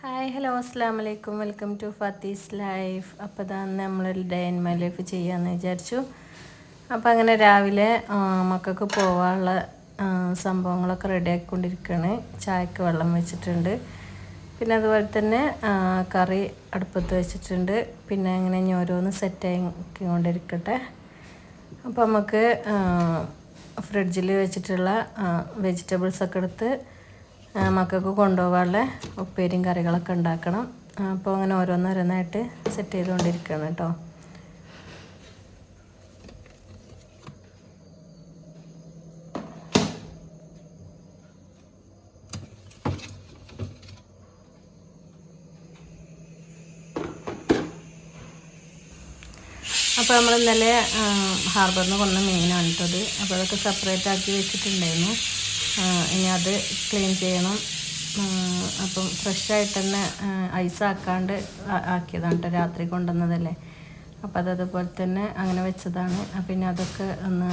Hi hello അസ്സാം വലൈക്കും welcome to Fathi's life. അപ്പോൾ ഇതാണ് നമ്മളൊരു ഡേ ഇൻ മൈ ലൈഫ് ചെയ്യാമെന്ന് വിചാരിച്ചു. അപ്പോൾ അങ്ങനെ രാവിലെ മക്കൾക്ക് പോകാനുള്ള സംഭവങ്ങളൊക്കെ റെഡി ആക്കിക്കൊണ്ടിരിക്കുകയാണ്. ചായക്ക് വെള്ളം വെച്ചിട്ടുണ്ട്. പിന്നെ അതുപോലെ തന്നെ കറി അടുപ്പത്ത് വെച്ചിട്ടുണ്ട്. പിന്നെ അങ്ങനെ ഇനി ഓരോന്ന് സെറ്റാക്കിക്കൊണ്ടിരിക്കട്ടെ. അപ്പോൾ നമുക്ക് ഫ്രിഡ്ജിൽ വെച്ചിട്ടുള്ള വെജിറ്റബിൾസൊക്കെ എടുത്ത് മക്കൾക്ക് കൊണ്ടുപോകാനുള്ള ഉപ്പേരിയും കറികളൊക്കെ ഉണ്ടാക്കണം. അപ്പോൾ അങ്ങനെ ഓരോന്നോരോന്നായിട്ട് സെറ്റ് ചെയ്തുകൊണ്ടിരിക്കുകയാണ് കേട്ടോ. അപ്പോൾ നമ്മൾ ഇന്നലെ ഹാർബറിൽ നിന്ന് കൊണ്ട മീനാണ് കേട്ടത്. അപ്പോൾ അതൊക്കെ സെപ്പറേറ്റ് ആക്കി വെച്ചിട്ടുണ്ടായിരുന്നു. ഇനി അത് ക്ലീൻ ചെയ്യണം. അപ്പം ഫ്രഷായിട്ട് തന്നെ ഐസാക്കാണ്ട് ആക്കിയതാണ് കേട്ടോ, രാത്രി കൊണ്ടുവന്നതല്ലേ. അപ്പോൾ അതതുപോലെ തന്നെ അങ്ങനെ വെച്ചതാണ്. പിന്നെ അതൊക്കെ ഒന്ന്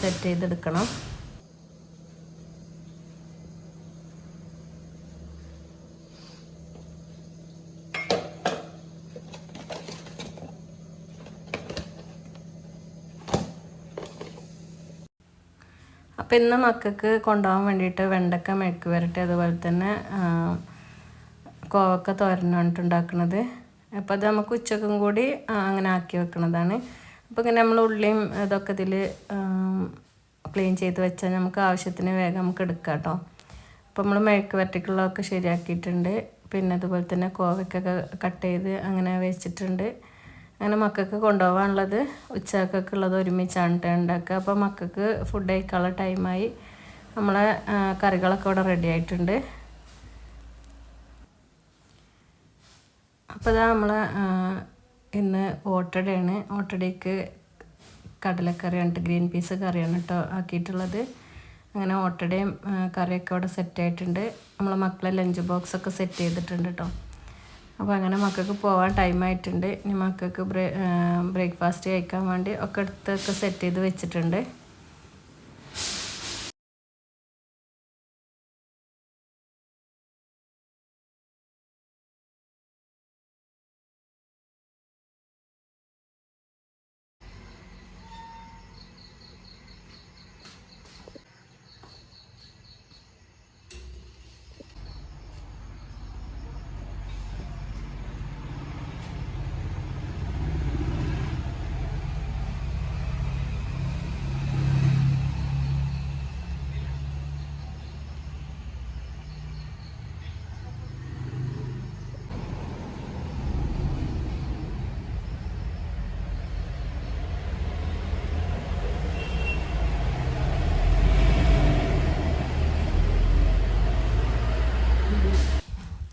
സെറ്റ് ചെയ്തെടുക്കണം. അപ്പോൾ ഇന്ന് മക്കൾക്ക് കൊണ്ടുപോകാൻ വേണ്ടിയിട്ട് വെണ്ടക്ക മെഴുക്ക് വരട്ടി, അതുപോലെ തന്നെ കോവക്ക തോരനാണ് ഉണ്ടാക്കുന്നത്. അപ്പോൾ അത് നമുക്ക് ഉച്ചക്കും കൂടി അങ്ങനെ ആക്കി വെക്കുന്നതാണ്. അപ്പോൾ ഇങ്ങനെ നമ്മൾ ഉള്ളിയും ഇതൊക്കെ ഇതിൽ ക്ലീൻ ചെയ്ത് വെച്ചാൽ നമുക്ക് ആവശ്യത്തിന് വേഗം നമുക്ക് എടുക്കാം കേട്ടോ. അപ്പോൾ നമ്മൾ മെഴുക്ക് വരട്ടിക്കുള്ളതൊക്കെ ശരിയാക്കിയിട്ടുണ്ട്. പിന്നെ അതുപോലെ തന്നെ കോവക്കൊക്കെ കട്ട് ചെയ്ത് അങ്ങനെ വെച്ചിട്ടുണ്ട്. അങ്ങനെ മക്കൾക്ക് കൊണ്ടുപോകാനുള്ളത് ഉച്ചക്കൊക്കെ ഉള്ളത് ഒരുമിച്ചാണ് ഉണ്ടാക്കുക. അപ്പോൾ മക്കൾക്ക് ഫുഡ് കഴിക്കാനുള്ള ടൈമായി. നമ്മളെ കറികളൊക്കെ ഇവിടെ റെഡി ആയിട്ടുണ്ട്. അപ്പോൾ ഇതാ നമ്മൾ ഇന്ന് ഓട്ടടയാണ്. ഓട്ടടയ്ക്ക് കടലക്കറിയാണ്, ഗ്രീൻ പീസ് കറിയാണ് കേട്ടോ ആക്കിയിട്ടുള്ളത്. അങ്ങനെ ഓട്ടടയും കറിയൊക്കെ ഇവിടെ സെറ്റായിട്ടുണ്ട്. നമ്മളെ മക്കളെ ലഞ്ച് ബോക്സൊക്കെ സെറ്റ് ചെയ്തിട്ടുണ്ട് കേട്ടോ. അപ്പോൾ അങ്ങനെ മക്കൾക്ക് പോകാൻ ടൈമായിട്ടുണ്ട്. ഇനി മക്കൾക്ക് ബ്രേക്ക്ഫാസ്റ്റ് കഴിക്കാൻ വേണ്ടി ഒക്കെ എടുത്തൊക്കെ സെറ്റ് ചെയ്ത് വെച്ചിട്ടുണ്ട്.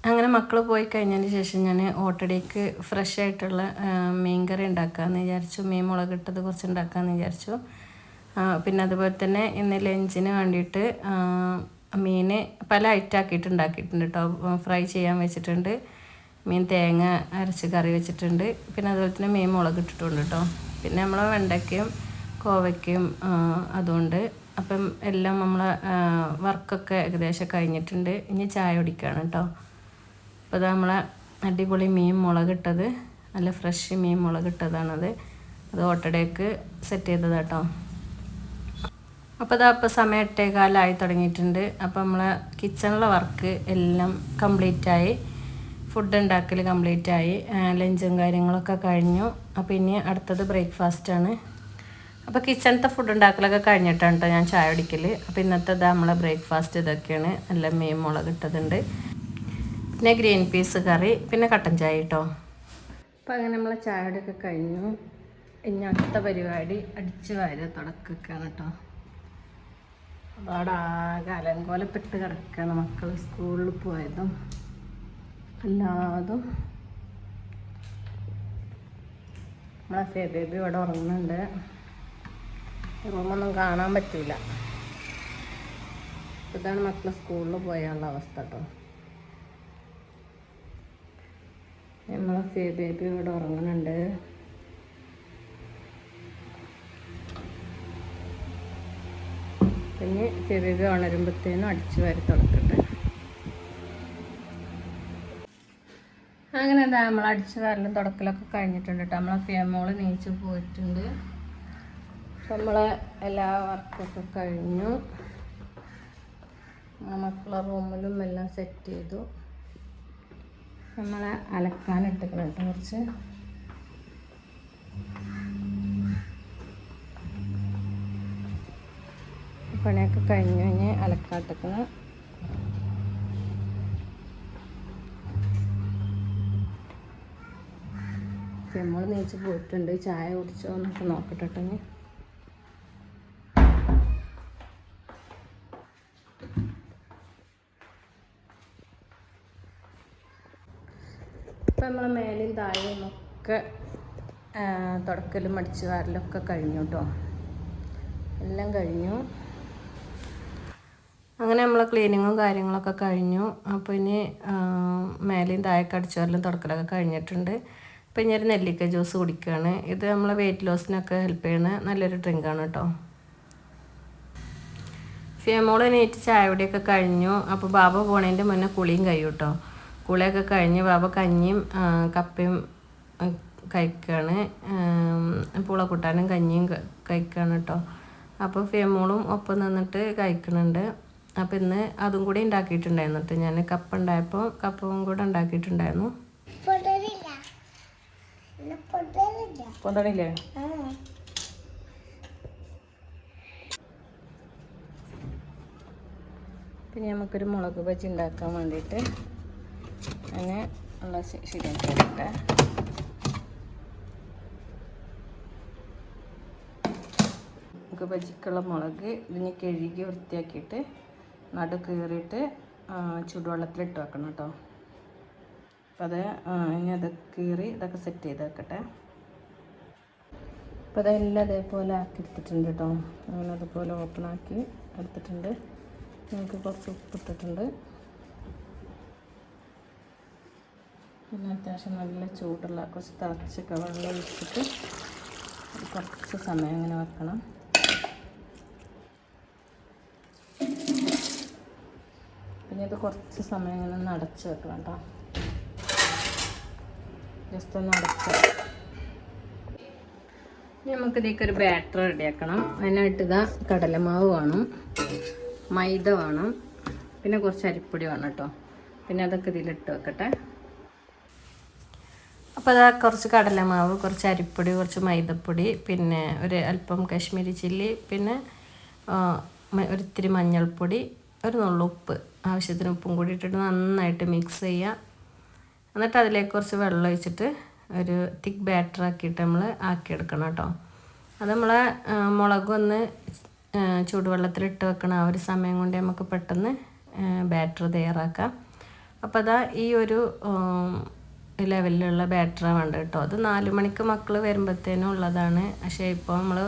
അങ്ങനെ മക്കൾ പോയി കഴിഞ്ഞതിന് ശേഷം ഞാൻ ഓട്ടടയ്ക്ക് ഫ്രഷ് ആയിട്ടുള്ള മീൻ കറി ഉണ്ടാക്കാമെന്ന് വിചാരിച്ചു. മീൻ മുളകിട്ടത് കുറച്ച് ഉണ്ടാക്കാമെന്ന് വിചാരിച്ചു. പിന്നെ അതുപോലെ തന്നെ ഇന്ന് ലഞ്ചിന് വേണ്ടിയിട്ട് മീൻ പല ഐറ്റം ആക്കിയിട്ട് ഉണ്ടാക്കിയിട്ടുണ്ട് കേട്ടോ. ഫ്രൈ ചെയ്യാൻ വെച്ചിട്ടുണ്ട്, മീൻ തേങ്ങ അരച്ച് കറി വെച്ചിട്ടുണ്ട്, പിന്നെ അതുപോലെ തന്നെ മീൻ മുളകിട്ടിട്ടുണ്ട് കേട്ടോ. പിന്നെ നമ്മൾ വെണ്ടയ്ക്കയും കോവയ്ക്കയും അതുകൊണ്ട് അപ്പം എല്ലാം നമ്മൾ വർക്കൊക്കെ ഏകദേശം കഴിഞ്ഞിട്ടുണ്ട്. ഇനി ചായ കുടിക്കുകയാണ് കേട്ടോ. അപ്പോൾ അത് നമ്മളെ അടിപൊളി മീൻ മുളകിട്ടത്, നല്ല ഫ്രഷ് മീൻ മുളകിട്ടതാണത്. അത് ഓട്ടടയ്ക്ക് സെറ്റ് ചെയ്തത് കേട്ടോ. അപ്പോൾ അതപ്പോൾ സമയം 8:15 തുടങ്ങിയിട്ടുണ്ട്. അപ്പോൾ നമ്മളെ കിച്ചണിലെ വർക്ക് എല്ലാം കംപ്ലീറ്റായി, ഫുഡ് ഉണ്ടാക്കൽ കംപ്ലീറ്റായി, ലഞ്ചും കാര്യങ്ങളൊക്കെ കഴിഞ്ഞു. അപ്പോൾ ഇനി അടുത്തത് ബ്രേക്ക്ഫാസ്റ്റാണ്. അപ്പോൾ കിച്ചണത്തെ ഫുഡ് ഉണ്ടാക്കലൊക്കെ കഴിഞ്ഞിട്ടാണ് കേട്ടോ ഞാൻ ചായ കുടിക്കൽ. അപ്പോൾ ഇന്നത്തെ നമ്മളെ ബ്രേക്ക്ഫാസ്റ്റ് ഇതൊക്കെയാണ്. നല്ല മീൻ മുളകിട്ടതുണ്ട്, പിന്നെ ഗ്രീൻ പീസ് കറി, പിന്നെ കട്ടൻ ചായ കേട്ടോ. അപ്പോൾ അങ്ങനെ നമ്മളെ ചായയുടെയൊക്കെ കഴിഞ്ഞു. ഇനി അടുത്ത പരിപാടി അടിച്ച് വാരി തുടക്കുകയാണ് കേട്ടോ. അവിടെ ആകെ അലങ്കോലപ്പെട്ട് കിടക്കുകയാണ്. മക്കൾ സ്കൂളിൽ പോയതും എല്ലാതും. നമ്മളെ ബേബി ഇവിടെ ഉറങ്ങുന്നുണ്ട്. റൂമൊന്നും കാണാൻ പറ്റില്ല. ഇതാണ് മക്കൾ സ്കൂളിൽ പോയാലുള്ള അവസ്ഥ കേട്ടോ. നമ്മളെ ബേബി ഇവിടെ ഉറങ്ങുന്നുണ്ട്. പിന്നെ ബേബി ഉണരുമ്പോഴത്തേനും അടിച്ചു വാരി തുടക്കട്ടെ. അങ്ങനെ എന്താ നമ്മൾ അടിച്ച് വാരലും തുടക്കലൊക്കെ കഴിഞ്ഞിട്ടുണ്ട് കേട്ടോ. നമ്മളെ ഫേമോള് നീച്ച് പോയിട്ടുണ്ട്. നമ്മളെ എല്ലാ വർക്കൊക്കെ കഴിഞ്ഞു. മക്കളെ റൂമിലും എല്ലാം സെറ്റ് ചെയ്തു. നമ്മളെ അലക്കാനിട്ടിക്കണം കേട്ടോ കുറച്ച്. പണിയൊക്കെ കഴിഞ്ഞ് കഴിഞ്ഞ് അലക്കാട്ടിക്കണം. നമ്മൾ നീച്ച് പോയിട്ടുണ്ട്. ചായ കുടിച്ചോ എന്നൊക്കെ നോക്കട്ടെ. ഇപ്പം നമ്മളെ മേലും താഴെയും ഒക്കെ തുടക്കലും അടിച്ച് വാരലൊക്കെ കഴിഞ്ഞു കേട്ടോ. എല്ലാം കഴിഞ്ഞു. അങ്ങനെ നമ്മളെ ക്ലീനിങ്ങും കാര്യങ്ങളൊക്കെ കഴിഞ്ഞു. അപ്പോൾ ഇനി മേലെയും താഴെയൊക്കെ അടിച്ച് വാരലും തുടക്കലൊക്കെ കഴിഞ്ഞിട്ടുണ്ട്. അപ്പോൾ ഇനി ഒരു നെല്ലിക്ക ജ്യൂസ് കുടിക്കുകയാണ്. ഇത് നമ്മളെ വെയിറ്റ് ലോസിനൊക്കെ ഹെൽപ്പ് ചെയ്യുന്ന നല്ലൊരു ഡ്രിങ്കാണ് കേട്ടോ. ഫേമോള് നീറ്റ് ചായ കുടിയൊക്കെ കഴിഞ്ഞു. അപ്പോൾ ബാബ പോണതിൻ്റെ മുന്നേ കുളിയും കഴിയും കേട്ടോ. കുളിയൊക്കെ കഴിഞ്ഞ് ബാബ കഞ്ഞിയും കപ്പയും കഴിക്കുകയാണ്. പൂളക്കൂട്ടാനും കഞ്ഞിയും കഴിക്കുകയാണ് കേട്ടോ. അപ്പോൾ ഫേമോളും ഒപ്പം നിന്നിട്ട് കഴിക്കുന്നുണ്ട്. അപ്പോൾ ഇന്ന് അതും കൂടി ഉണ്ടാക്കിയിട്ടുണ്ടായിരുന്നു കേട്ടോ. ഞാൻ കപ്പ ഉണ്ടായപ്പോൾ കപ്പവും കൂടെ ഉണ്ടാക്കിയിട്ടുണ്ടായിരുന്നു. പൊന്തണില്ലേ? പിന്നെ നമുക്കൊരു മുളക് ബജി ഉണ്ടാക്കാൻ വേണ്ടിയിട്ട് അങ്ങനെ ഉള്ള ശരിയാക്കിയിട്ട് നമുക്ക് ബജിക്കുള്ള മുളക് ഇതിന് കഴുകി വൃത്തിയാക്കിയിട്ട് നടു കീറിയിട്ട് ചൂടുവെള്ളത്തിലിട്ട് വെക്കണം കേട്ടോ. അപ്പോൾ അത് ഇനി അത് കീറി ഇതൊക്കെ സെറ്റ് ചെയ്ത് വെക്കട്ടെ. അപ്പോൾ അതെല്ലാം അതേപോലെ ആക്കി എടുത്തിട്ടുണ്ട് കേട്ടോ. അങ്ങനെ അതുപോലെ ഓപ്പൺ ആക്കി എടുത്തിട്ടുണ്ട്. നമുക്ക് കുറച്ച് ഉപ്പിട്ടിട്ടുണ്ട്. പിന്നെ അത്യാവശ്യം നല്ല ചൂടുള്ള കുറച്ച് തിളച്ചൊക്കെ വെള്ളം ഒഴിച്ചിട്ട് കുറച്ച് സമയം അങ്ങനെ വെക്കണം. പിന്നെ ഇത് കുറച്ച് സമയം ഇങ്ങനെ ഒന്ന് അടച്ച് വെക്കണം കേട്ടോ. ജസ്റ്റ് ഒന്ന് അടച്ച് നമുക്ക് ഇതിലേക്കൊരു ബാറ്റർ റെഡിയാക്കണം. അതിനായിട്ട് ഇതാ കടലമാവ് വേണം, മൈദ വേണം, പിന്നെ കുറച്ച് അരിപ്പൊടി വേണം കേട്ടോ. പിന്നെ അതൊക്കെ ഇതിലിട്ട് വെക്കട്ടെ. അപ്പോൾ അതാ കുറച്ച് കടലമാവ്, കുറച്ച് അരിപ്പൊടി, കുറച്ച് മൈദപ്പൊടി, പിന്നെ ഒരു അല്പം കാശ്മീരി ചില്ലി, പിന്നെ ഒരിത്തിരി മഞ്ഞൾപ്പൊടി, ഒരു നുള്ളു ഉപ്പ്, ആവശ്യത്തിന് ഉപ്പും കൂടി ഇട്ടിട്ട് നന്നായിട്ട് മിക്സ് ചെയ്യുക. എന്നിട്ട് അതിലേക്ക് കുറച്ച് വെള്ളം ഒഴിച്ചിട്ട് ഒരു തിക്ക് ബാറ്റർ ആക്കിയിട്ട് നമ്മൾ ആക്കിയെടുക്കണം കേട്ടോ. അത് നമ്മളെ മുളകൊന്ന് ചൂടുവെള്ളത്തിലിട്ട് വെക്കണം. ആ ഒരു സമയം കൊണ്ട് നമുക്ക് പെട്ടെന്ന് ബാറ്റർ തയ്യാറാക്കാം. അപ്പോൾ അതാ ഈ ഒരു ലെവലിലുള്ള ബാറ്ററാണ് വേണ്ടത് കേട്ടോ. അത് 4 മണിക്ക് മക്കൾ വരുമ്പോഴത്തേനും ഉള്ളതാണ്. പക്ഷേ ഇപ്പോൾ നമ്മൾ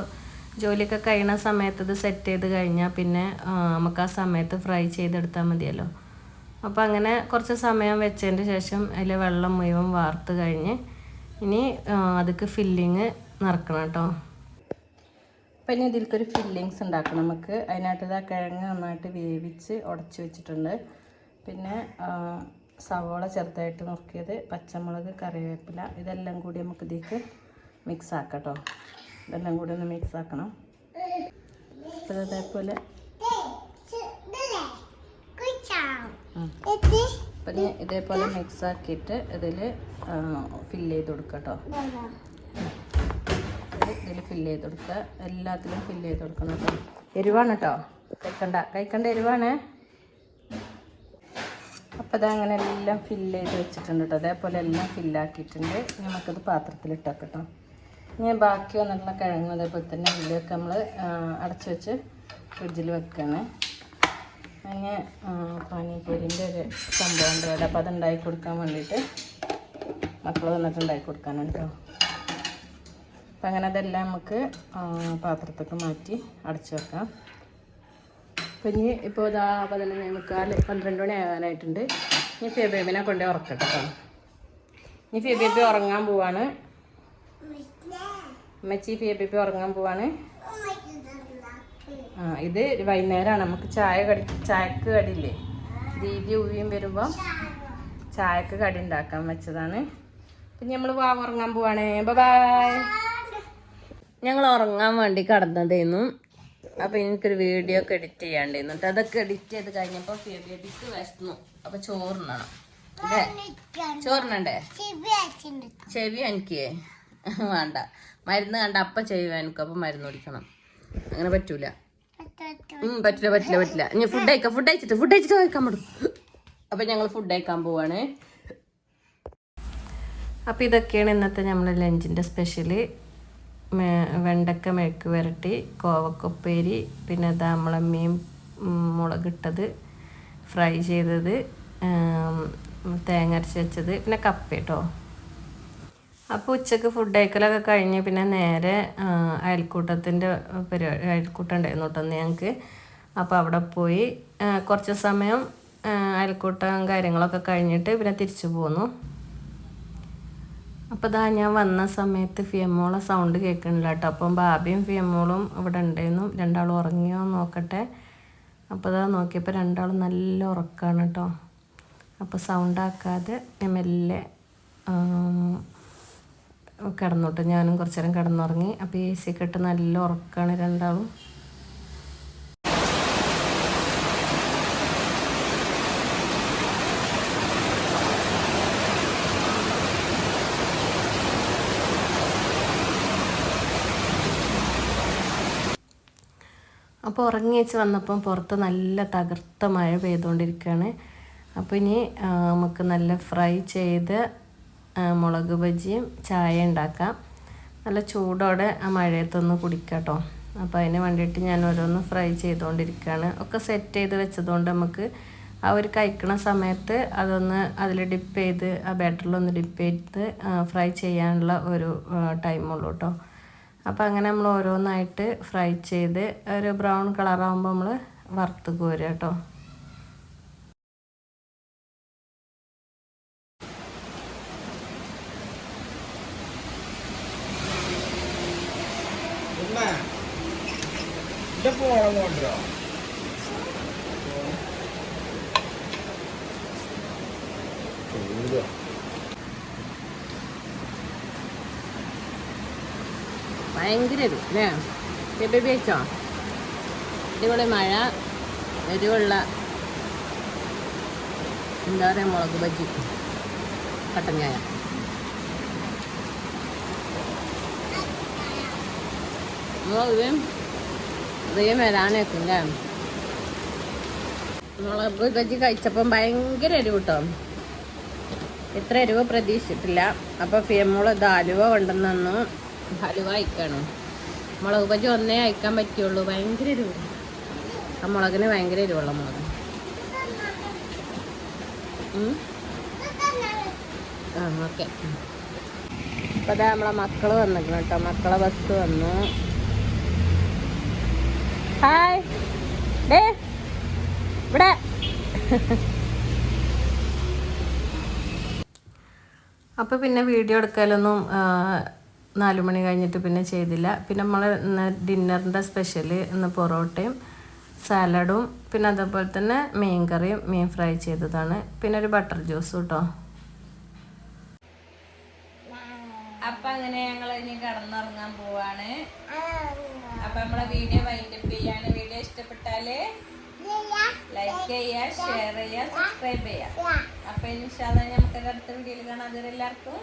ജോലിയൊക്കെ കഴിയുന്ന സമയത്ത് ഇത് സെറ്റ് ചെയ്ത് കഴിഞ്ഞാൽ പിന്നെ നമുക്ക് ആ സമയത്ത് ഫ്രൈ ചെയ്തെടുത്താൽ മതിയല്ലോ. അപ്പോൾ അങ്ങനെ കുറച്ച് സമയം വെച്ചതിൻ്റെ ശേഷം അതിൽ വെള്ളം മുഴുവൻ വാർത്ത് കഴിഞ്ഞ് ഇനി അതിക്ക് ഫില്ലിങ് നിറക്കണം കേട്ടോ. അപ്പം ഇനി ഇതിലേക്കൊരു ഫില്ലിങ്സ് ഉണ്ടാക്കണം നമുക്ക്. അതിനായിട്ട് ഇതാ കിഴങ്ങ് നന്നായിട്ട് വേവിച്ച് ഉടച്ച് വെച്ചിട്ടുണ്ട്. പിന്നെ സവോള ചെറുതായിട്ട് നുറുക്കിയത്, പച്ചമുളക്, കറിവേപ്പില, ഇതെല്ലാം കൂടി നമുക്ക് ഇതിലേക്ക് മിക്സ് ആക്കാം കേട്ടോ. ഇതെല്ലാം കൂടി ഒന്ന് മിക്സ് ആക്കണം. അപ്പോൾ അതേപോലെ അപ്പം ഇതേപോലെ മിക്സ് ആക്കിയിട്ട് ഇതിൽ ഫില്ല് ചെയ്ത് കൊടുക്കുക കേട്ടോ. ഇതിൽ ഫില്ല് ചെയ്ത് കൊടുക്കുക. എല്ലാത്തിലും ഫില്ല് ചെയ്ത് കൊടുക്കണം കേട്ടോ. എരിവാണ് കേട്ടോ, കഴിക്കണ്ട എരിവാണ്. അപ്പോൾ അതങ്ങനെ എല്ലാം ഫില്ല് ചെയ്ത് വെച്ചിട്ടുണ്ട് കേട്ടോ. അതേപോലെ എല്ലാം ഫില്ലാക്കിയിട്ടുണ്ട്. നമുക്കത് പാത്രത്തിലിട്ട് വെക്കാം കേട്ടോ. ഇനി ബാക്കി വന്നിട്ടുള്ള കിഴങ്ങ് അതേപോലെ തന്നെ ഇതിലേക്ക് നമ്മൾ അടച്ചു വെച്ച് ഫ്രിഡ്ജിൽ വെക്കുകയാണ്. അങ്ങനെ പാനിപ്പൂരിൻ്റെ ഒരു സംഭവം ഉണ്ട് അവിടെ. അപ്പോൾ അതുണ്ടാക്കി കൊടുക്കാൻ വേണ്ടിയിട്ട് മക്കൾ വന്നിട്ട് ഉണ്ടാക്കി കൊടുക്കാനുണ്ട് കേട്ടോ. അപ്പം അങ്ങനെ അതെല്ലാം നമുക്ക് പാത്രത്തൊക്കെ മാറ്റി അടച്ചു വെക്കാം. അപ്പം ഇനി ഇപ്പോൾ ഇതാ 11:45 മണി ആകാനായിട്ടുണ്ട്. ഇനി ഫെബേബിനെ കൊണ്ടേ ഉറക്കട്ടെ കേട്ടോ. ഇനി ഫെബേബി ഉറങ്ങാൻ പോവാണ്. അമ്മച്ചി ഫെബേബി ഉറങ്ങാൻ പോവാണ്. ഇത് വൈകുന്നേരമാണ് നമുക്ക് ചായക്ക് കടിയില്ലേ, ദീദി ഉവിയും വരുമ്പോൾ ചായക്ക് കടി ഉണ്ടാക്കാൻ വെച്ചതാണ്. പിന്നെ നമ്മൾ ഉറങ്ങാൻ പോവാണേ. ബൈ. ഞങ്ങൾ ഉറങ്ങാൻ വേണ്ടി കടന്നതായിരുന്നു. അപ്പോൾ എനിക്കൊരു വീഡിയോ ഒക്കെ എഡിറ്റ് ചെയ്യാണ്ടായിരുന്നു കേട്ടോ. അതൊക്കെ എഡിറ്റ് ചെയ്ത് കഴിഞ്ഞപ്പോൾ ബേബിക്ക് വിശന്നു. അപ്പോൾ ചോറിനണം അല്ലേ? ചോറിനണ്ടേ? ചെവി എനിക്ക് വേണ്ട, മരുന്ന് കണ്ട അപ്പം ചെവി എനിക്ക്. അപ്പം മരുന്ന് കുടിക്കണം. അങ്ങനെ പറ്റൂല. പറ്റില്ല. ഇനി ഫുഡ് കഴിച്ചിട്ട് കഴിക്കാൻ പറ്റും. അപ്പം ഞങ്ങൾ ഫുഡ് കഴിക്കാൻ പോവാണ്. അപ്പോൾ ഇതൊക്കെയാണ് ഇന്നത്തെ നമ്മുടെ ലഞ്ചിൻ്റെ സ്പെഷ്യല്. വെണ്ടക്ക മെഴുക്ക് വരട്ടി, കോവക്കുപ്പേരി, പിന്നെ ഇതാ നമ്മളെ മീൻ മുളകിട്ടത്, ഫ്രൈ ചെയ്തത്, തേങ്ങ അരച്ച് വെച്ചത്, പിന്നെ കപ്പ കേട്ടോ. അപ്പോൾ ഉച്ചക്ക് ഫുഡ് കഴിക്കലൊക്കെ കഴിഞ്ഞ് പിന്നെ നേരെ അയൽക്കൂട്ടത്തിൻ്റെ അയൽക്കൂട്ടം ഉണ്ടായിരുന്നു കേട്ടോ ഞങ്ങൾക്ക്. അപ്പോൾ അവിടെ പോയി കുറച്ച് സമയം അയൽക്കൂട്ടം കാര്യങ്ങളൊക്കെ കഴിഞ്ഞിട്ട് പിന്നെ തിരിച്ചു പോന്നു. അപ്പോൾ ഇതാ ഞാൻ വന്ന സമയത്ത് ഫിയമ്മോളെ സൗണ്ട് കേൾക്കണില്ല കേട്ടോ. അപ്പം ബാബിയും ഫിയമ്മോളും ഇവിടെ ഉണ്ടായിരുന്നു. രണ്ടാളും ഉറങ്ങിയോ നോക്കട്ടെ. അപ്പോൾ ഇതാ നോക്കിയപ്പോൾ രണ്ടാളും നല്ല ഉറക്കമാണ് കേട്ടോ. അപ്പോൾ സൗണ്ടാക്കാതെ മെല്ലെ കിടന്നു കേട്ടോ. ഞാനും കുറച്ച് നേരം കിടന്നുറങ്ങി. അപ്പോൾ AC ഒക്കെ ഇട്ട് നല്ല ഉറക്കമാണ് രണ്ടാളും. അപ്പോൾ ഉറങ്ങി വെച്ച് വന്നപ്പം പുറത്ത് നല്ല തകർത്ത മഴ പെയ്തുകൊണ്ടിരിക്കുകയാണ്. അപ്പോൾ ഇനി നമുക്ക് നല്ല ഫ്രൈ ചെയ്ത് മുളക് ബജിയും ചായ ഉണ്ടാക്കാം. നല്ല ചൂടോടെ ആ മഴയത്തൊന്ന് കുടിക്കാം കേട്ടോ. അപ്പോൾ അതിന് വേണ്ടിയിട്ട് ഞാൻ ഓരോന്ന് ഫ്രൈ ചെയ്തുകൊണ്ടിരിക്കുകയാണ്. ഒക്കെ സെറ്റ് ചെയ്ത് വെച്ചതുകൊണ്ട് നമുക്ക് ആ ഒരു കഴിക്കണ സമയത്ത് അതൊന്ന് അതിൽ ഡിപ്പ് ചെയ്ത് ആ ബാറ്ററിലൊന്ന് ഡിപ്പ് ചെയ്ത് ഫ്രൈ ചെയ്യാനുള്ള ഒരു ടൈമുള്ളൂ കേട്ടോ. അപ്പോൾ അങ്ങനെ നമ്മൾ ഓരോന്നായിട്ട് ഫ്രൈ ചെയ്ത് ഒരു ബ്രൗൺ കളറാകുമ്പോൾ നമ്മൾ വറുത്ത് കോരുക കേട്ടോ. ഭയങ്കര അല്ലേ? ബേബി വെച്ചോ? അടിപൊളി മഴ, എരിവുള്ള എന്താ പറയുക മുളക് ബജി, കട്ടൻ ചായ. ഇതേം വരാനേക്കില്ലേ? മുളക് ബജി കഴിച്ചപ്പം ഭയങ്കര എരിവ് കേട്ടോ. ഇത്ര എരിവ് പ്രതീക്ഷിച്ചിട്ടില്ല. അപ്പോൾ ഫിയമ്മോള് ഇത് ഹലുവ കൊണ്ടുവന്നു. ഹലുവ അയക്കണം. മുളക് ബജി ഒന്നേ അയക്കാൻ പറ്റുള്ളൂ. ഭയങ്കര എരിവ്. ആ മുളകിന് ഭയങ്കര എരിവുള്ള മുളക്. ഓക്കെ. അപ്പോൾ അതാ നമ്മളെ മക്കൾ വന്നിക്കണം കേട്ടോ. മക്കളെ ബസ് വന്നു. ഹായ് ഡേ ഇവിടെ. അപ്പോൾ പിന്നെ വീഡിയോ എടുക്കലൊന്നും 4 മണി കഴിഞ്ഞിട്ട് പിന്നെ ചെയ്തില്ല. പിന്നെ നമ്മൾ ഇന്ന് ഡിന്നറിൻ്റെ സ്പെഷ്യൽ ഇന്ന് പൊറോട്ടയും സാലഡും പിന്നെ അതേപോലെ തന്നെ മീൻ കറിയും മീൻ ഫ്രൈ ചെയ്തതാണ്. പിന്നെ ഒരു ബട്ടർ ജ്യൂസും കേട്ടോ. അപ്പം അങ്ങനെ ഞങ്ങൾ ഇനി കിടന്നുറങ്ങാൻ പോവാണ്. അപ്പം നമ്മളെ വീഡിയോ വൈൻഡപ്പ് ചെയ്യാണ്. വീഡിയോ ഇഷ്ടപ്പെട്ടാൽ ലൈക്ക് ചെയ്യുക, ഷെയർ ചെയ്യുക, സബ്സ്ക്രൈബ് ചെയ്യുക. അപ്പം ഇൻഷാ അല്ലാഹ് നമുക്ക് അടുത്ത വീഡിയോയിൽ കാണാം. അതിലെല്ലാവർക്കും